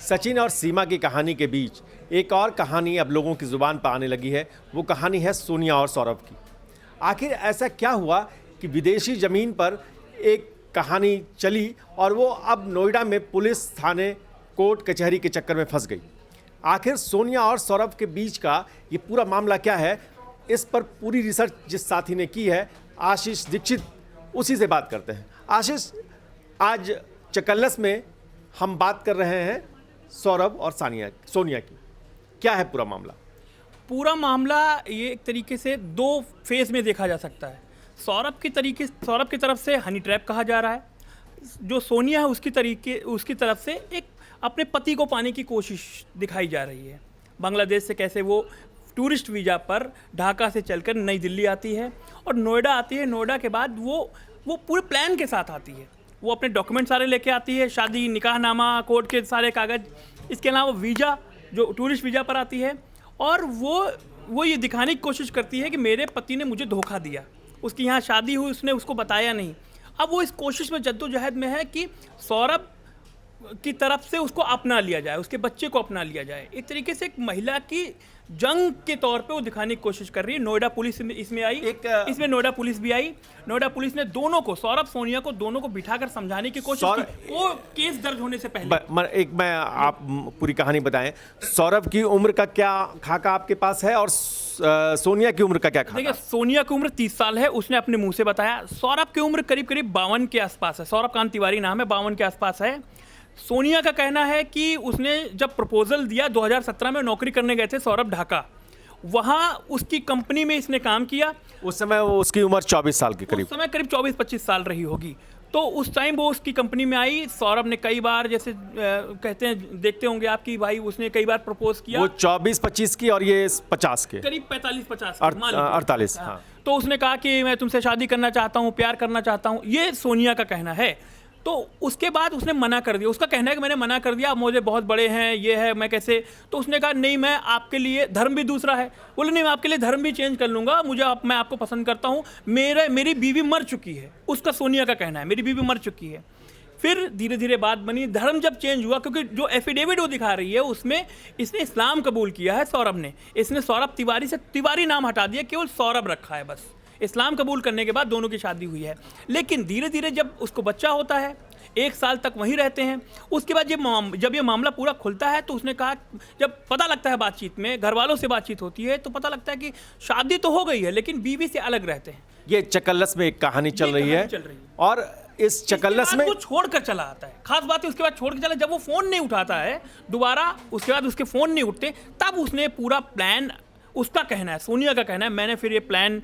सचिन और सीमा की कहानी के बीच एक और कहानी अब लोगों की ज़ुबान पर आने लगी है। वो कहानी है सोनिया और सौरभ की। आखिर ऐसा क्या हुआ कि विदेशी ज़मीन पर एक कहानी चली और वो अब नोएडा में पुलिस थाने कोर्ट कचहरी के चक्कर में फंस गई। आखिर सोनिया और सौरभ के बीच का ये पूरा मामला क्या है, इस पर पूरी रिसर्च जिस साथी ने की है, आशीष दीक्षित, उसी से बात करते हैं। आशीष, आज चकल्लस में हम बात कर रहे हैं सौरभ और सोनिया की। क्या है पूरा मामला? पूरा मामला ये एक तरीके से दो फेज में देखा जा सकता है। सौरभ की तरफ से हनी ट्रैप कहा जा रहा है, जो सोनिया है उसकी तरफ से एक अपने पति को पाने की कोशिश दिखाई जा रही है। बांग्लादेश से कैसे वो टूरिस्ट वीज़ा पर ढाका से चलकर नई दिल्ली आती है और नोएडा आती है। नोएडा के बाद वो पूरे प्लान के साथ आती है। वो अपने डॉक्यूमेंट सारे लेके आती है, शादी, निकाहनामा, कोर्ट के सारे कागज़, इसके अलावा वीज़ा, जो टूरिस्ट वीज़ा पर आती है। और वो ये दिखाने की कोशिश करती है कि मेरे पति ने मुझे धोखा दिया, उसकी यहाँ शादी हुई, उसने उसको बताया नहीं। अब वो इस कोशिश में जद्दोजहद में है कि सौरभ की तरफ से उसको अपना लिया जाए, उसके बच्चे को अपना लिया जाए। एक तरीके से एक महिला की जंग के तौर पे वो दिखाने की कोशिश कर रही है। नोएडा पुलिस इसमें आई, इसमें नोएडा पुलिस भी आई। नोएडा पुलिस ने दोनों को, सौरभ सोनिया को, दोनों को बिठाकर समझाने की कोशिश की, वो केस दर्ज होने से पहले। मैं आप पूरी कहानी बताएं। सौरभ की उम्र का क्या खाका आपके पास है और सोनिया की उम्र का क्या खाका? देखिए, सोनिया की उम्र 30 साल है, उसने अपने मुंह से बताया। सौरभ की उम्र करीब 52 के आसपास है। सौरभ कांत तिवारी नाम है, 52 के आसपास है। सोनिया का कहना है कि उसने जब प्रपोजल दिया 2017 में, नौकरी करने गए थे सौरभ ढाका, वहाँ उसकी कंपनी में इसने काम किया। उस समय उसकी उम्र 24 साल के करीब, उस समय करीब 24-25 साल रही होगी। तो उस टाइम वो उसकी कंपनी में आई। सौरभ ने कई बार, जैसे कहते हैं, देखते होंगे आपकी भाई, उसने कई बार प्रपोज किया। वो 24-25 की और ये 50 के, करीब 45-50 48। हाँ। तो उसने कहा कि मैं तुमसे शादी करना चाहता हूँ, प्यार करना चाहता हूँ, ये सोनिया का कहना है। तो उसके बाद उसने मना कर दिया। उसका कहना है कि मैंने मना कर दिया, मुझे बहुत बड़े हैं, ये है, मैं कैसे। तो उसने कहा नहीं, मैं आपके लिए, धर्म भी दूसरा है, बोले नहीं मैं आपके लिए धर्म भी चेंज कर लूँगा, मैं आपको पसंद करता हूँ, मेरी बीवी मर चुकी है। उसका, सोनिया का कहना है, मेरी बीवी मर चुकी है। फिर धीरे धीरे बात बनी, धर्म जब चेंज हुआ, क्योंकि जो एफिडेविट वो दिखा रही है उसमें इसने इस्लाम कबूल किया है सौरभ ने। इसने सौरभ तिवारी से तिवारी नाम हटा दिया, केवल सौरभ रखा है बस। इस्लाम कबूल करने के बाद दोनों की शादी हुई है। लेकिन धीरे धीरे जब उसको बच्चा होता है, 1 साल तक वहीं रहते हैं। उसके बाद जब ये मामला पूरा खुलता है तो उसने कहा, जब पता लगता है बातचीत में, घर वालों से बातचीत होती है, तो पता लगता है कि शादी तो हो गई है लेकिन बीवी से अलग रहते हैं। ये चकल्लस में एक कहानी चल रही है और इस चकल्लस में वो छोड़कर चला आता है। खास बात है, उसके बाद छोड़ के चला, जब वो फोन नहीं उठाता है दोबारा, उसके बाद उसके फोन नहीं उठते, तब उसने पूरा प्लान, उसका कहना है, सोनिया का कहना है, मैंने फिर ये प्लान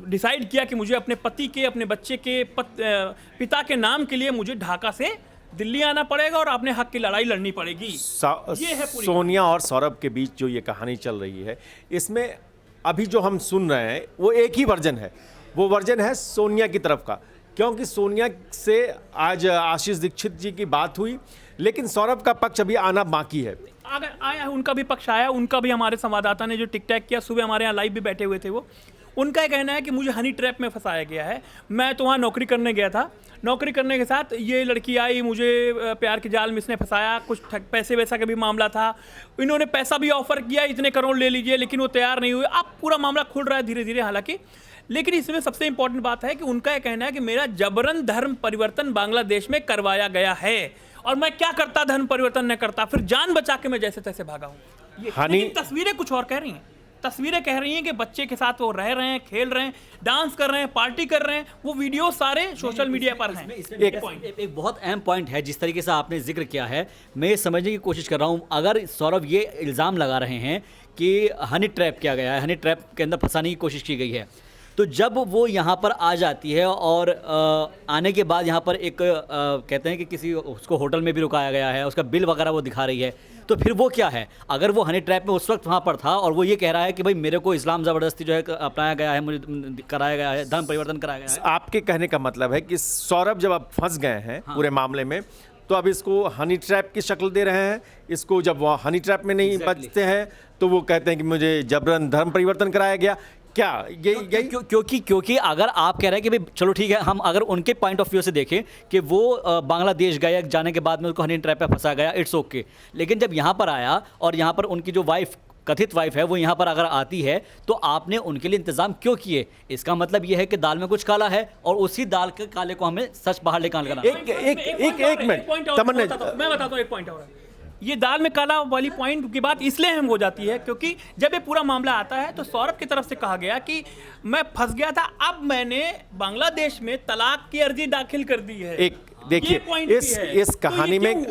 डिसाइड किया कि मुझे अपने पति के, अपने बच्चे के पिता के नाम के लिए मुझे ढाका से दिल्ली आना पड़ेगा और अपने हक की लड़ाई लड़नी पड़ेगी। ये है सोनिया और सौरभ के बीच जो ये कहानी चल रही है, इसमें अभी जो हम सुन रहे हैं वो एक ही वर्जन है। वो वर्जन है सोनिया की तरफ का, क्योंकि सोनिया से आज आशीष दीक्षित जी की बात हुई, लेकिन सौरभ का पक्ष अभी आना बाकी है। अगर आया है, उनका भी पक्ष आया। उनका भी हमारे संवाददाता ने जो टिक टैक किया, सुबह हमारे यहाँ लाइव भी बैठे हुए थे वो, उनका ये कहना है कि मुझे हनी ट्रैप में फंसाया गया है। मैं तो वहाँ नौकरी करने गया था, नौकरी करने के साथ ये लड़की आई, मुझे प्यार के जाल में इसने फंसाया, कुछ पैसे वैसा का भी मामला था। इन्होंने पैसा भी ऑफर किया, इतने करोड़ ले लीजिए, लेकिन वो तैयार नहीं हुए। अब पूरा मामला खुल रहा है धीरे धीरे हालांकि। लेकिन इसमें सबसे इंपॉर्टेंट बात है कि उनका यह कहना है कि मेरा जबरन धर्म परिवर्तन बांग्लादेश में करवाया गया है और मैं क्या करता, धर्म परिवर्तन न करता, फिर जान बचा के मैं जैसे तैसे भागा हूँ। लेकिन तस्वीरें कुछ और कह रही हैं। तस्वीरें कह रही हैं कि बच्चे के साथ वो रह रहे हैं, खेल रहे हैं, डांस कर रहे हैं, पार्टी कर रहे हैं। वो वीडियो सारे सोशल मीडिया पर हैं। एक बहुत अहम पॉइंट है, जिस तरीके से आपने जिक्र किया है, मैं ये समझने की कोशिश कर रहा हूँ। अगर सौरभ ये इल्ज़ाम लगा रहे हैं कि हनी ट्रैप किया गया है, हनी ट्रैप के अंदर फंसाने की कोशिश की गई है, तो जब वो यहाँ पर आ जाती है और आने के बाद यहाँ पर एक कहते हैं कि किसी उसको होटल में भी रुकाया गया है, उसका बिल वगैरह वो दिखा रही है, तो फिर वो क्या है? अगर वो हनी ट्रैप में उस वक्त वहाँ पर था और वो ये कह रहा है कि भाई मेरे को इस्लाम ज़बरदस्ती जो है अपनाया गया है, मुझे कराया गया है, धर्म परिवर्तन कराया गया है। आपके कहने का मतलब है कि सौरभ जब अब फंस गए हैं पूरे मामले में, तो अब इसको हनी ट्रैप की शक्ल दे रहे हैं। इसको जब वो हनी ट्रैप में नहीं बचते हैं तो वो कहते हैं कि मुझे जबरन धर्म परिवर्तन कराया गया। क्या ये यही क्योंकि अगर आप कह रहे हैं कि भाई चलो ठीक है, हम अगर उनके पॉइंट ऑफ व्यू से देखें कि वो बांग्लादेश गए, जाने के बाद में उसको हनी ट्रैप पे फंसा गया, इट्स ओके। लेकिन जब यहाँ पर आया और यहाँ पर उनकी जो वाइफ, कथित वाइफ है, वो यहाँ पर अगर आती है तो आपने उनके लिए इंतजाम क्यों किए? इसका मतलब ये है कि दाल में कुछ काला है और उसी दाल के काले को हमें सच बाहर निकालना। एक मिनट तमन्ना, मैं बताता हूँ एक पॉइंट और है। ये दाल में काला वाली पॉइंट की बात इसलिए अहम हो जाती है क्योंकि जब ये पूरा मामला आता है तो सौरभ की तरफ से कहा गया कि मैं फंस गया था, अब मैंने बांग्लादेश में तलाक की अर्जी दाखिल कर दी है। एक देखिए, इस कहानी में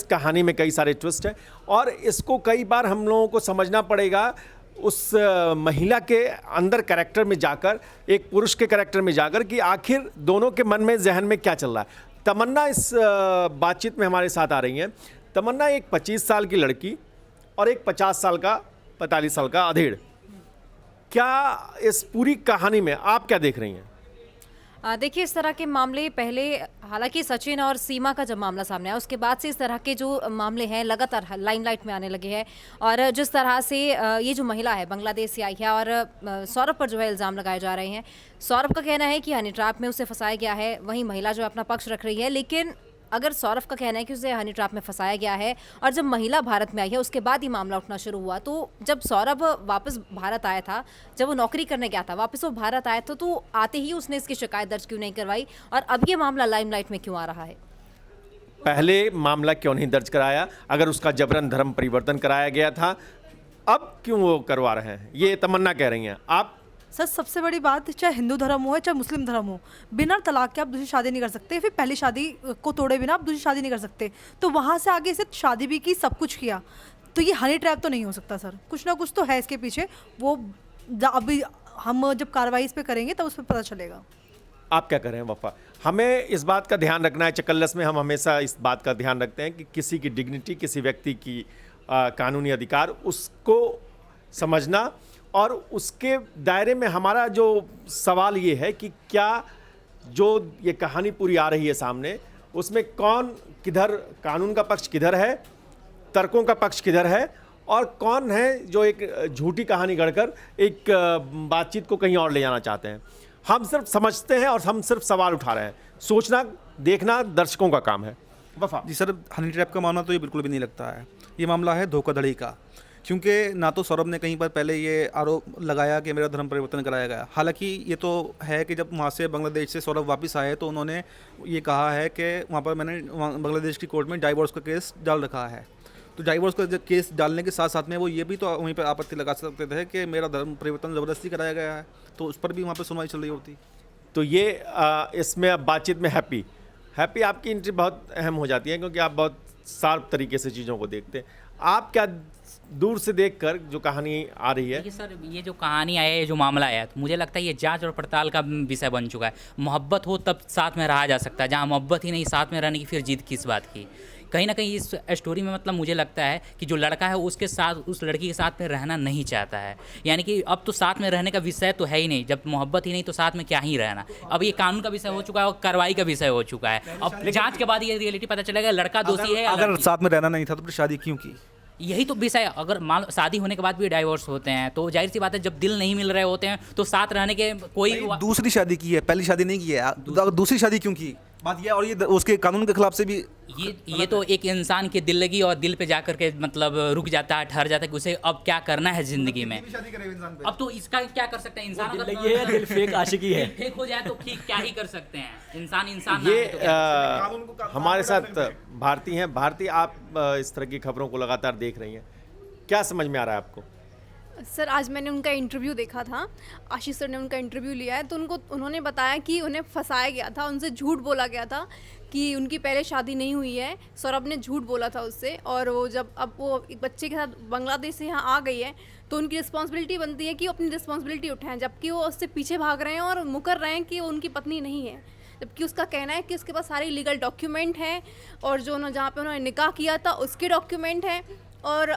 कहानी में कई सारे ट्विस्ट हैं और इसको कई बार हम लोगों को समझना पड़ेगा उस महिला के अंदर कैरेक्टर में जाकर, एक पुरुष के कैरेक्टर में जाकर, कि आखिर दोनों के मन में, जहन में क्या चल रहा है। तमन्ना इस बातचीत में हमारे साथ आ रही हैं। तमन्ना एक 25 साल की लड़की और एक 50 साल का, 45 साल का अधेड़, क्या इस पूरी कहानी में आप क्या देख रही हैं? देखिए, इस तरह के मामले पहले, हालांकि सचिन और सीमा का जब मामला सामने आया उसके बाद से इस तरह के जो मामले हैं लगातार लाइमलाइट में आने लगे हैं। और जिस तरह से ये जो महिला है बांग्लादेश से आई है और सौरभ पर जो है इल्ज़ाम लगाए जा रहे हैं। सौरभ का कहना है कि हनी ट्रैप में उसे फंसाया गया है, वहीं महिला जो अपना पक्ष रख रही है। लेकिन अगर सौरभ का कहना है कि उसे हनी ट्रैप में फंसाया गया है और जब महिला भारत में आई है उसके बाद ही मामला उठना शुरू हुआ, तो जब सौरभ वापस भारत आया था, जब वो नौकरी करने गया था, वापस वो भारत आया था, तो आते ही उसने इसकी शिकायत दर्ज क्यों नहीं करवाई और अब ये मामला लाइमलाइट में क्यों आ रहा है? पहले मामला क्यों नहीं दर्ज कराया? अगर उसका जबरन धर्म परिवर्तन कराया गया था, अब क्यों वो करवा रहे हैं? ये तमन्ना कह रही हैं। आप सर, सबसे बड़ी बात, चाहे हिंदू धर्म हो चाहे मुस्लिम धर्म हो, बिना तलाक के आप दूसरी शादी नहीं कर सकते, फिर पहली शादी को तोड़े बिना आप दूसरी शादी नहीं कर सकते। तो वहाँ से आगे से शादी भी की, सब कुछ किया, तो ये हनी ट्रैप तो नहीं हो सकता सर। कुछ ना कुछ तो है इसके पीछे, वो अभी हम जब कार्रवाई इस पर करेंगे तब उस पर पता चलेगा। आप क्या कर रहे हैं वफा? हमें इस बात का ध्यान रखना है, चकल्लस में हम हमेशा इस बात का ध्यान रखते हैं कि किसी की डिग्निटी, किसी व्यक्ति की कानूनी अधिकार, उसको समझना, और उसके दायरे में हमारा जो सवाल ये है कि क्या जो ये कहानी पूरी आ रही है सामने, उसमें कौन किधर, कानून का पक्ष किधर है, तर्कों का पक्ष किधर है, और कौन है जो एक झूठी कहानी गढ़कर एक बातचीत को कहीं और ले जाना चाहते हैं। हम सिर्फ समझते हैं और हम सिर्फ सवाल उठा रहे हैं। सोचना, देखना दर्शकों का काम है। वफा जी सर, हनी ट्रैप का मामला तो ये बिल्कुल भी नहीं लगता है। ये मामला है धोखाधड़ी का, क्योंकि ना तो सौरभ ने कहीं पर पहले ये आरोप लगाया कि मेरा धर्म परिवर्तन कराया गया। हालांकि ये तो है कि जब वहाँ से बांग्लादेश से सौरभ वापस आए तो उन्होंने ये कहा है कि वहाँ पर मैंने बांग्लादेश की कोर्ट में डाइवोर्स का केस डाल रखा है। तो डाइवोर्स का केस डालने के साथ साथ में वो ये भी तो वहीं पर आपत्ति लगा सकते थे कि मेरा धर्म परिवर्तन ज़बरदस्ती कराया गया है, तो उस पर भी वहाँ पर सुनवाई चल रही होती। तो ये इसमें अब बातचीत में हैप्पी आपकी एंट्री बहुत अहम हो जाती है, क्योंकि आप बहुत शार्प तरीके से चीज़ों को देखते हैं। आप क्या दूर से देखकर जो कहानी आ रही है? देखिए सर, ये जो कहानी आया है, जो मामला आया, तो मुझे लगता है ये जांच और पड़ताल का विषय बन चुका है। मोहब्बत हो तब साथ में रहा जा सकता है, जहाँ मोहब्बत ही नहीं, साथ में रहने की फिर जिद किस बात की। कहीं ना कहीं इस स्टोरी में मतलब मुझे लगता है कि जो लड़का है उसके साथ, उस लड़की के साथ में रहना नहीं चाहता है। यानी कि अब तो साथ में रहने का विषय तो है ही नहीं, जब मोहब्बत ही नहीं तो साथ में क्या ही रहना। अब ये कानून का विषय हो चुका है और कार्रवाई का विषय हो चुका है। अब जांच के बाद ये रियलिटी पता चलेगा लड़का दोषी है। अगर साथ में रहना नहीं था तो फिर शादी क्यों की? यही तो विषय। अगर मान शादी होने के बाद भी डाइवोर्स होते हैं तो जाहिर सी बात है, जब दिल नहीं मिल रहे होते हैं तो साथ रहने के कोई दूसरी शादी की है, पहली शादी नहीं की है, दूसरी शादी क्यों की? बात ये, और ये उसके कानून के खिलाफ से भी ये तो एक इंसान की दिल लगी और दिल पे जाकर के मतलब रुक जाता है, ठहर जाता है कि उसे अब क्या करना है जिंदगी में। अब तो इसका क्या कर सकते हैं? इंसान दिल लगी है, दिल फेक आशिकी है, फेक हो जाए तो ठीक, क्या ही कर सकते हैं। इंसान ये हमारे साथ भारती हैं। भारती, आप इस तरह की खबरों को लगातार देख रही हैं, क्या समझ में आ रहा है आपको? सर, आज मैंने उनका इंटरव्यू देखा था, आशीष सर ने उनका इंटरव्यू लिया है, तो उन्होंने बताया कि उन्हें फंसाया गया था, उनसे झूठ बोला गया था कि उनकी पहले शादी नहीं हुई है। सौरभ ने झूठ बोला था उससे, और वो जब अब वो एक बच्चे के साथ बांग्लादेश से यहाँ आ गई है तो उनकी रिस्पॉन्सिबिलिटी बनती है कि वो अपनी रिस्पॉन्सिबिलिटी उठाएं, जबकि वो उससे पीछे भाग रहे हैं और मुकर रहे हैं कि वो उनकी पत्नी नहीं है। जबकि उसका कहना है कि उसके पास सारे लीगल डॉक्यूमेंट हैं और जो जहाँ पे उन्होंने निकाह किया था उसके डॉक्यूमेंट हैं। और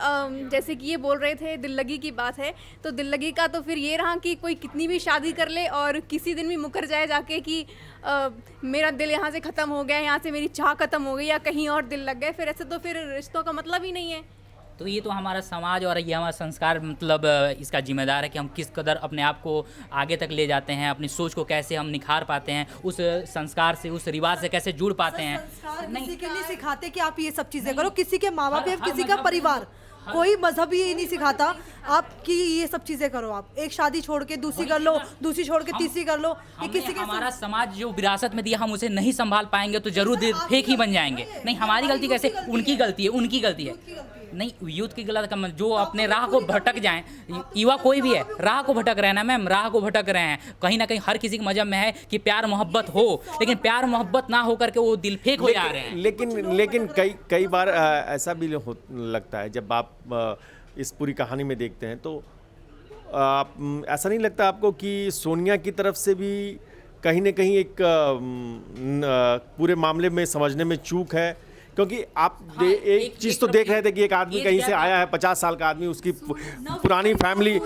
जैसे कि ये बोल रहे थे दिल लगी की बात है, तो दिल लगी का तो फिर ये रहा कि कोई कितनी भी शादी कर ले और किसी दिन भी मुकर जाए जाके कि मेरा दिल यहाँ से ख़त्म हो गया, यहाँ से मेरी चाह ख़त्म हो गई या कहीं और दिल लग गए, फिर ऐसे तो फिर रिश्तों का मतलब ही नहीं है। तो ये तो हमारा समाज और ये हमारा संस्कार मतलब इसका जिम्मेदार है कि हम किस कदर अपने आप को आगे तक ले जाते हैं, अपनी सोच को कैसे हम निखार पाते हैं, उस संस्कार से, उस रिवाज से कैसे जुड़ पाते हैं। किसी के नहीं सिखाते कि आप ये सब चीजें करो, किसी के माँ बाप या किसी का परिवार, कोई मजहब ये नहीं सिखाता आपकी ये सब चीजें करो। आप एक शादी छोड़ के दूसरी कर लो, दूसरी छोड़ के तीसरी कर लो, ये किसी के हमारा समाज जो विरासत में दिया हम उसे नहीं संभाल पाएंगे तो जरूर फेक ही बन जाएंगे। नहीं, हमारी गलती कैसे, उनकी गलती है, उनकी गलती है। नहीं, यूथ की गलत कम, जो अपने राह को भटक जाएं, युवा कोई भी है राह को भटक रहे हैं ना मैम, राह को भटक रहे हैं। कहीं ना कहीं हर किसी के मजहब में है कि प्यार मोहब्बत हो, लेकिन प्यार मोहब्बत ना हो करके वो दिल फेक हो जा रहे हैं। लेकिन कई बार ऐसा भी लगता है जब आप इस पूरी कहानी में देखते हैं तो आप ऐसा नहीं लगता आपको कि सोनिया की तरफ से भी कहीं ना कहीं एक पूरे मामाले में समझने में चूक है? क्योंकि आप एक चीज़ तो देख रहे थे कि एक आदमी कहीं से आया है, 50 साल का आदमी, उसकी पुरानी फैमिली,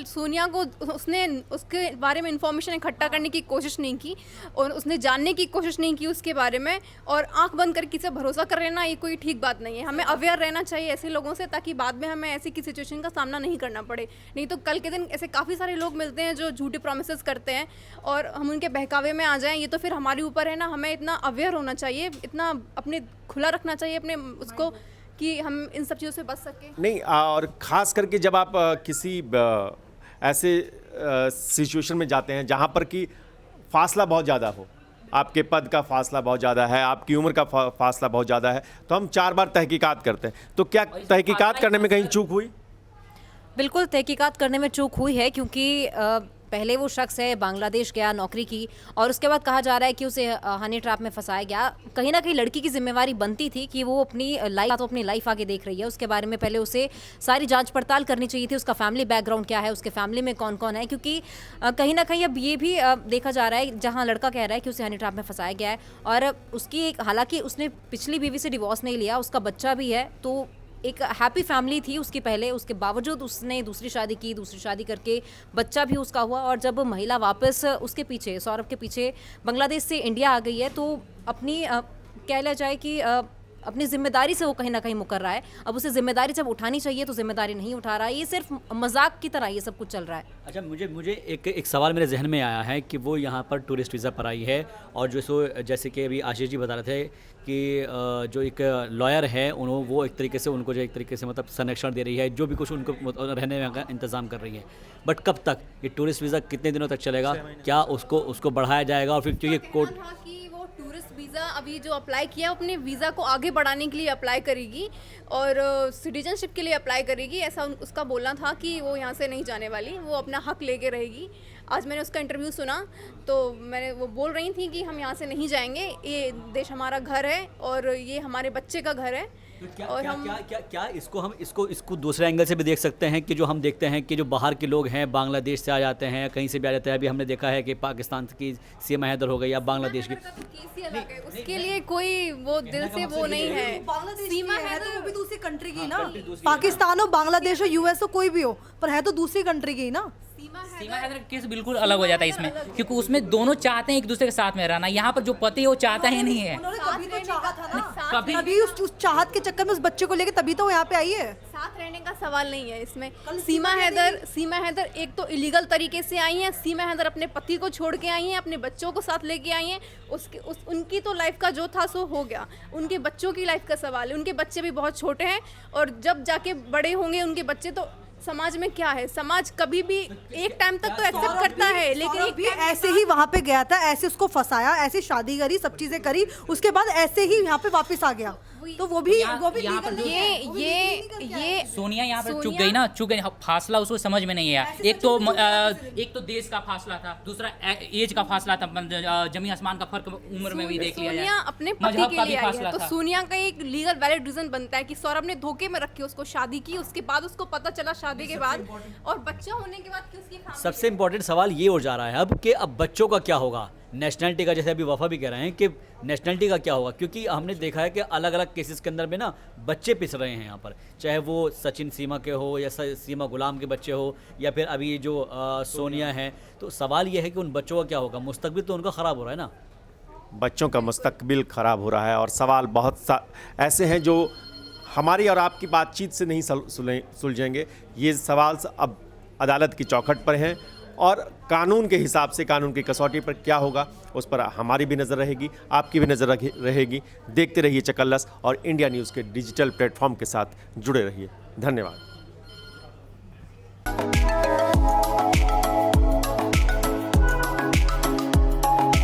सोनिया को उसने उसके बारे में इंफॉर्मेशन इकट्ठा करने की कोशिश नहीं की और उसने जानने की कोशिश नहीं की उसके बारे में, और आंख बंद कर किसी भरोसा कर लेना ये कोई ठीक बात नहीं है। हमें अवेयर रहना चाहिए ऐसे लोगों से, ताकि बाद में हमें ऐसी किसी सिचुएशन का सामना नहीं करना पड़े। नहीं तो कल के दिन ऐसे काफ़ी सारे लोग मिलते हैं जो झूठे प्रोमिसेस करते हैं और हम उनके बहकावे में आ जाएं, ये तो फिर हमारे ऊपर है ना। हमें इतना अवेयर होना चाहिए, इतना अपने खुला रखना चाहिए अपने उसको कि हम इन सब चीज़ों से बच सकें। नहीं, और ख़ास करके जब आप किसी ऐसे सिचुएशन में जाते हैं जहाँ पर कि फासला बहुत ज़्यादा हो, आपके पद का फासला बहुत ज़्यादा है, आपकी उम्र का फासला बहुत ज़्यादा है, तो हम 4 बार तहकीकात करते हैं। तो क्या तहकीकात करने में कहीं चूक हुई? बिल्कुल तहकीकात करने में चूक हुई है, क्योंकि पहले वो शख्स है बांग्लादेश गया, नौकरी की, और उसके बाद कहा जा रहा है कि उसे हनी ट्रैप में फंसाया गया। कहीं ना कहीं लड़की की जिम्मेवारी बनती थी कि वो अपनी लाइफ आगे देख रही है, उसके बारे में पहले उसे सारी जांच पड़ताल करनी चाहिए थी, उसका फैमिली बैकग्राउंड क्या है, उसके फैमिली में कौन कौन है। क्योंकि कहीं ना कहीं अब ये भी देखा जा रहा है, जहाँ लड़का कह रहा है कि उसे हनी ट्रैप में फंसाया गया है, और उसकी हालांकि उसने पिछली बीवी से डिवोर्स नहीं लिया, उसका बच्चा भी है, तो एक हैप्पी फैमिली थी उसकी पहले, उसके बावजूद उसने दूसरी शादी की, दूसरी शादी करके बच्चा भी उसका हुआ, और जब महिला वापस उसके पीछे, सौरभ के पीछे बांग्लादेश से इंडिया आ गई है, तो अपनी कह लिया जाए कि अपनी जिम्मेदारी से वो कहीं ना कहीं मुकर रहा है। अब उसे जिम्मेदारी जब उठानी चाहिए तो जिम्मेदारी नहीं उठा रहा है, ये सिर्फ मजाक की तरह ये सब कुछ चल रहा है। अच्छा, मुझे एक सवाल मेरे जहन में आया है कि वो यहाँ पर टूरिस्ट वीज़ा पर आई है, और जैसे कि अभी आशीष जी बता रहे थे कि जो एक लॉयर है वो एक तरीके से उनको जो एक तरीके से मतलब संरक्षण दे रही है, जो भी कुछ उनको रहने का इंतज़ाम कर रही है। बट कब तक ये टूरिस्ट वीज़ा कितने दिनों तक चलेगा? क्या उसको बढ़ाया जाएगा? और फिर क्योंकि कोर्ट वीज़ा अभी जो अप्लाई किया अपने वीज़ा को आगे बढ़ाने के लिए अप्लाई करेगी और सिटीजनशिप के लिए अप्लाई करेगी, ऐसा उसका बोलना था कि वो यहाँ से नहीं जाने वाली, वो अपना हक लेके रहेगी। आज मैंने उसका इंटरव्यू सुना तो वो बोल रही थी कि हम यहाँ से नहीं जाएंगे, ये देश हमारा घर है और ये हमारे बच्चे का घर है। क्या इसको दूसरे एंगल से भी देख सकते हैं कि जो हम देखते हैं कि जो बाहर के लोग हैं बांग्लादेश से आ जाते हैं, कहीं से भी आ जाते हैं। अभी हमने देखा है कि पाकिस्तान की सीमा हैदर हो गई या बांग्लादेश की, उसके लिए कोई वो दिल से वो नहीं है। सीमा हैदर वो भी दूसरी कंट्री की ना, पाकिस्तान हो, बांग्लादेश हो, यूएस हो, कोई भी हो, पर है तो दूसरी कंट्री की ना। सीमा हैदर का केस बिल्कुल अलग हो जाता है इसमें, क्योंकि उसमें दोनों चाहते हैं एक दूसरे के साथ में रहना। यहाँ पर जो पति है वो चाहता ही नहीं है। कभी उस चाहत के चक्कर में उस बच्चे को लेके तभी तो वो यहाँ पे आई है। साथ रहने का सवाल नहीं है इसमें। सीमा हैदर एक तो इलीगल तरीके से आई हैं। सीमा हैदर अपने पति को छोड़ के आई हैं, अपने बच्चों को साथ लेके आई हैं। उनकी तो लाइफ का जो था सो हो गया, उनके बच्चों की लाइफ का सवाल है। उनके बच्चे भी बहुत छोटे हैं और जब जाके बड़े होंगे उनके बच्चे, तो समाज में क्या है, समाज कभी भी एक टाइम तक तो एक्सेप्ट करता है, लेकिन एक भी ऐसे ही वहाँ पे गया था, ऐसे उसको फंसाया, ऐसे शादी करी, सब चीजें करी, उसके बाद ऐसे ही यहाँ पे वापस आ गया। तो वो भी यहाँ पर ये सोनिया यहाँ पर चुक गई। फासला उसको समझ में नहीं आया। एक तो देश का फासला था, दूसरा एज का फासला था, जमीन आसमान का फर्क उम्र में भी देख लिया। सोनिया अपने पति के लिए आई है, तो सोनिया का एक लीगल वैलिड रीजन बनता है कि सौरभ ने धोखे में रख के उसको शादी की, उसके बाद उसको पता चला शादी के बाद और बच्चा होने के बाद कि उसकी सबसे इम्पोर्टेंट सवाल ये हो जा रहा है अब कि अब बच्चों का क्या होगा, नेशनलिटी का। जैसे अभी वफा भी कह रहे हैं कि नेशनलिटी का क्या होगा, क्योंकि हमने देखा है कि अलग अलग केसेस के अंदर में ना बच्चे पिस रहे हैं यहाँ पर, चाहे वो सचिन सीमा के हो या सीमा गुलाम के बच्चे हो या फिर अभी जो सोनिया है। तो सवाल ये है कि उन बच्चों का क्या होगा, मुस्तकबिल तो उनका ख़राब हो रहा है ना। बच्चों का मुस्तकबिल ख़राब हो रहा है और सवाल बहुत ऐसे हैं जो हमारी और आपकी बातचीत से नहीं सुलझेंगे। ये सवाल अब अदालत की चौखट पर हैं और कानून के हिसाब से, कानून की कसौटी पर क्या होगा उस पर हमारी भी नज़र रहेगी, आपकी भी नज़र रहेगी। देखते रहिए चकल्लस और इंडिया न्यूज़ के डिजिटल प्लेटफॉर्म के साथ जुड़े रहिए। धन्यवाद।